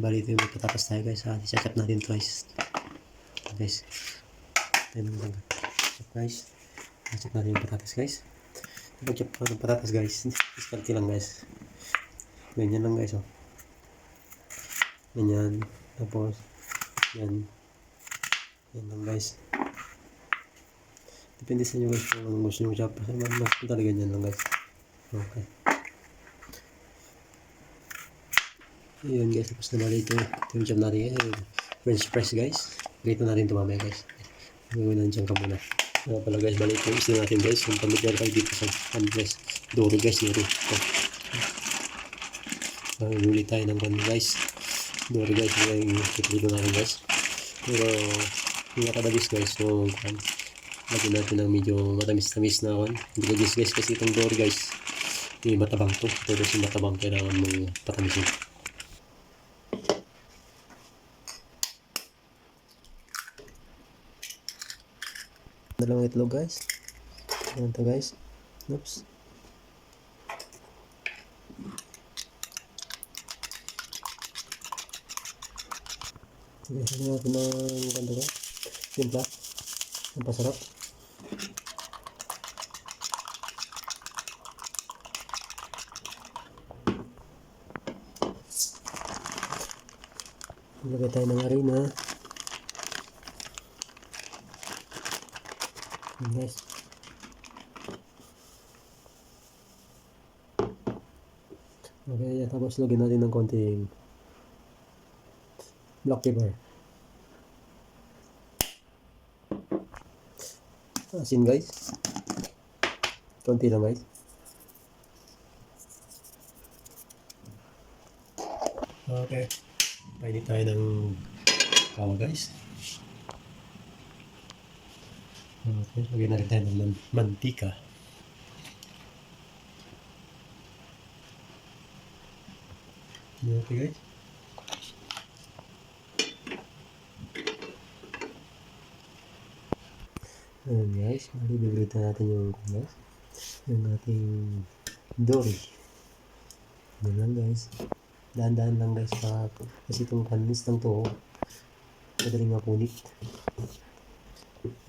Bali ito yung patatas tayo guys. Isachap natin ito guys. Guys. Ito yung guys. Isachap natin yung patatas guys. Pag-chop ko ng patatas guys. Diskarte lang guys. Ganyan lang guys oh. Ganyan. Tapos yan. Yan lang guys. Depende sa inyo guys kung anong gusto nyo chop. Kasi mas talaga ganyan lang guys. Okay. Ayun guys, tapos na bali ito yung chop natin guys. French fries guys. Ganito natin ito mamaya guys. Gawin na dyan ka muna. Pala guys, bali ito yung isla natin guys. Yung pamilya kayo dito sa guys. Dory guys, dory. Huli tayo ng kan guys. Dory guys, yung kitilo natin guys. Pero yung nakadabis guys, so lagyan natin ng medyo matamis-tamis na kan. Hindi ko guys kasi itong dory guys. Yung matabang to. Ito guys yung matabang, kailangan mong patamisin. Dalawang itlog guys. Ayan to guys. Oops. Guys, lagyan natin ng ganda guys. Timpla. Ang pasarap. Lagay tayo ng harina. Guys. Okay, tapos lagyan natin ng konting black pepper. Asin guys. Konti lang guys. Okay. Painit tayo ng kawa guys. Okay, lagyan na rin tayo ng mantika. Okay guys. Ayan guys, malilibrita natin yung guys. Yung ating dory. Ayan lang guys. Dahan-dahan lang guys kasi itong panis lang to. Madaling mapunit.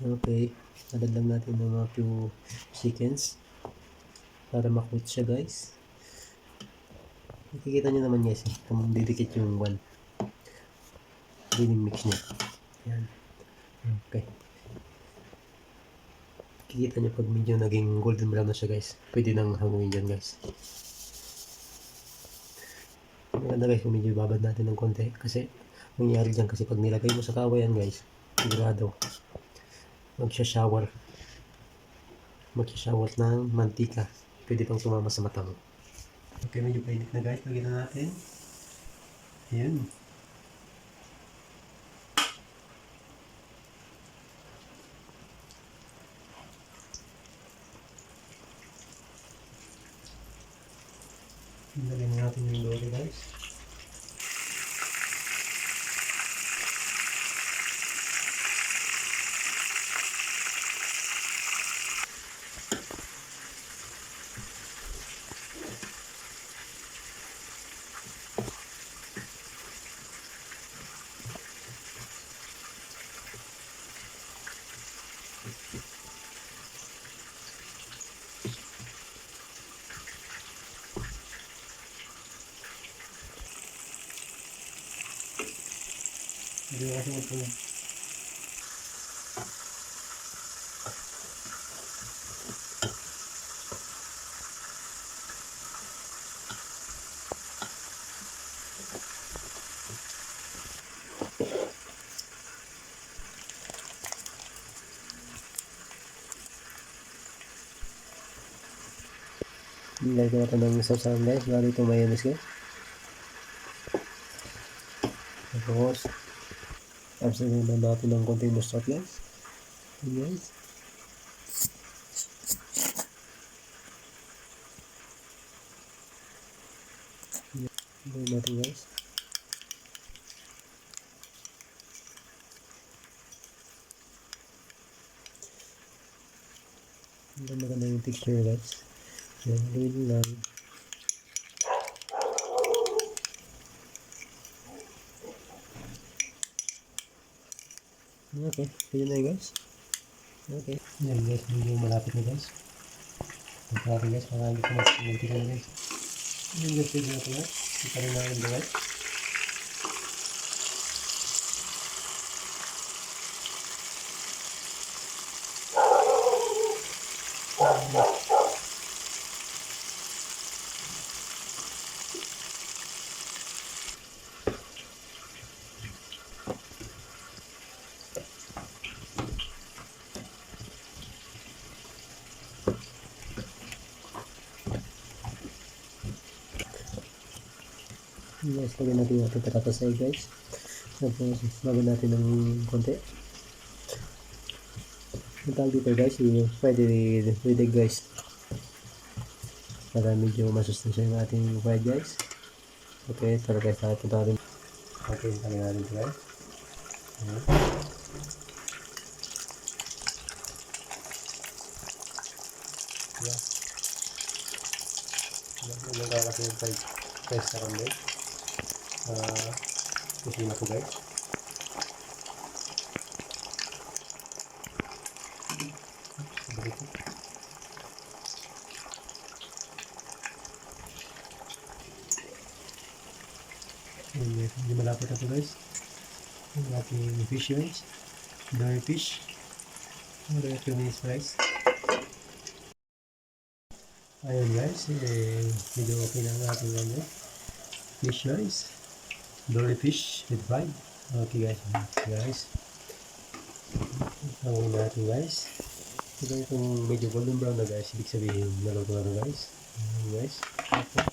Okay. Adad lang natin ng mga few seconds para makuit siya guys. Nakikita nyo naman guys kung didikit yung one. Mix niya. Yan. Okay. Kikita nyo pag medyo naging golden brown na siya guys. Pwede nang hanguin dyan guys. Maganda guys kung medyo babad natin ng konti. Kasi mangyayari dyan kasi pag nilagay mo sa kawa yan guys. Sigurado. Magsha-shower ng mantika. Pwede pang sumama sa mata mo. Okay, medyo painit na guys. Lagyan na natin. Ayan. Lagyan na natin yung dory guys. Hindi kasi ito na. Nilagyan natin ng sausawan guys. Bali itong mayonnaise guys. Tapos absahin na natin ng konting mustard guys. Guys. Gawin natin guys. Maganda yung texture guys. Yan, gawin lang. Okay, yun na yun guys. Okay. Yan guys, medyo malapit na guys. Malapit guys, marami ko mas magkita na guys. Yun guys, pwede na ito guys. Kita rin namin ito guys. Guys, lagyan natin yung ating patatas ay guys. Tapos, lagyan natin ng konti. Ang tawag dito guys, yung fried with egg guys. Para medyo masustansya yung ating fried guys. Okay, tara guys, punta natin. Okay, lagyan natin ito guys. Yeah. Yung kakasya yung fried guys na kami. Pusin ako guys. Hindi malapit ako guys. Yung ating fish guys. Dory fish. Dory fish guys. Ayun guys. Medyo okay na ang ating fish guys. Dory fish with fried. Okay guys. Ang natin guys. Ito itong medyo golden brown na guys. Ibig sabihin naluto na guys. Guys. Okay.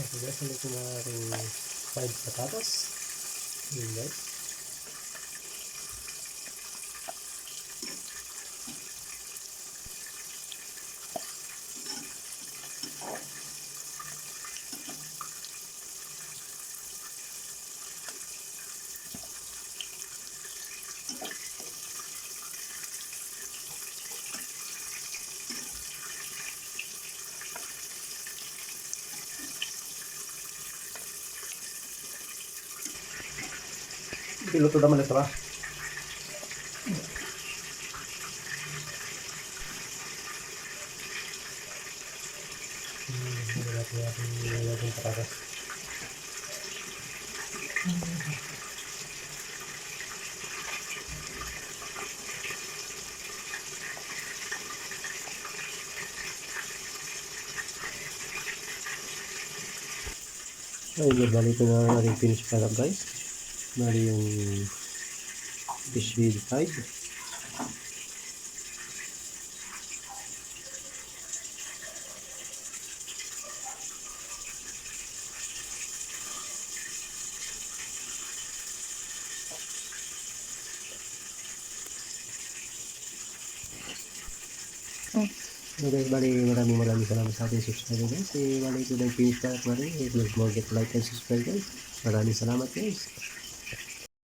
Okay guys, naluto na ating fried patatas. Ayun guys. Piluto naman ito ba? Natin patatas. Ayun, bali ito na ang ating finished product guys. Bali yung fish with fried. So guys, bali maraming salamat sa ating subscriber guys. Bali ito na yung finished product natin. Please don't forget to like and subscribe guys. Maraming salamat guys.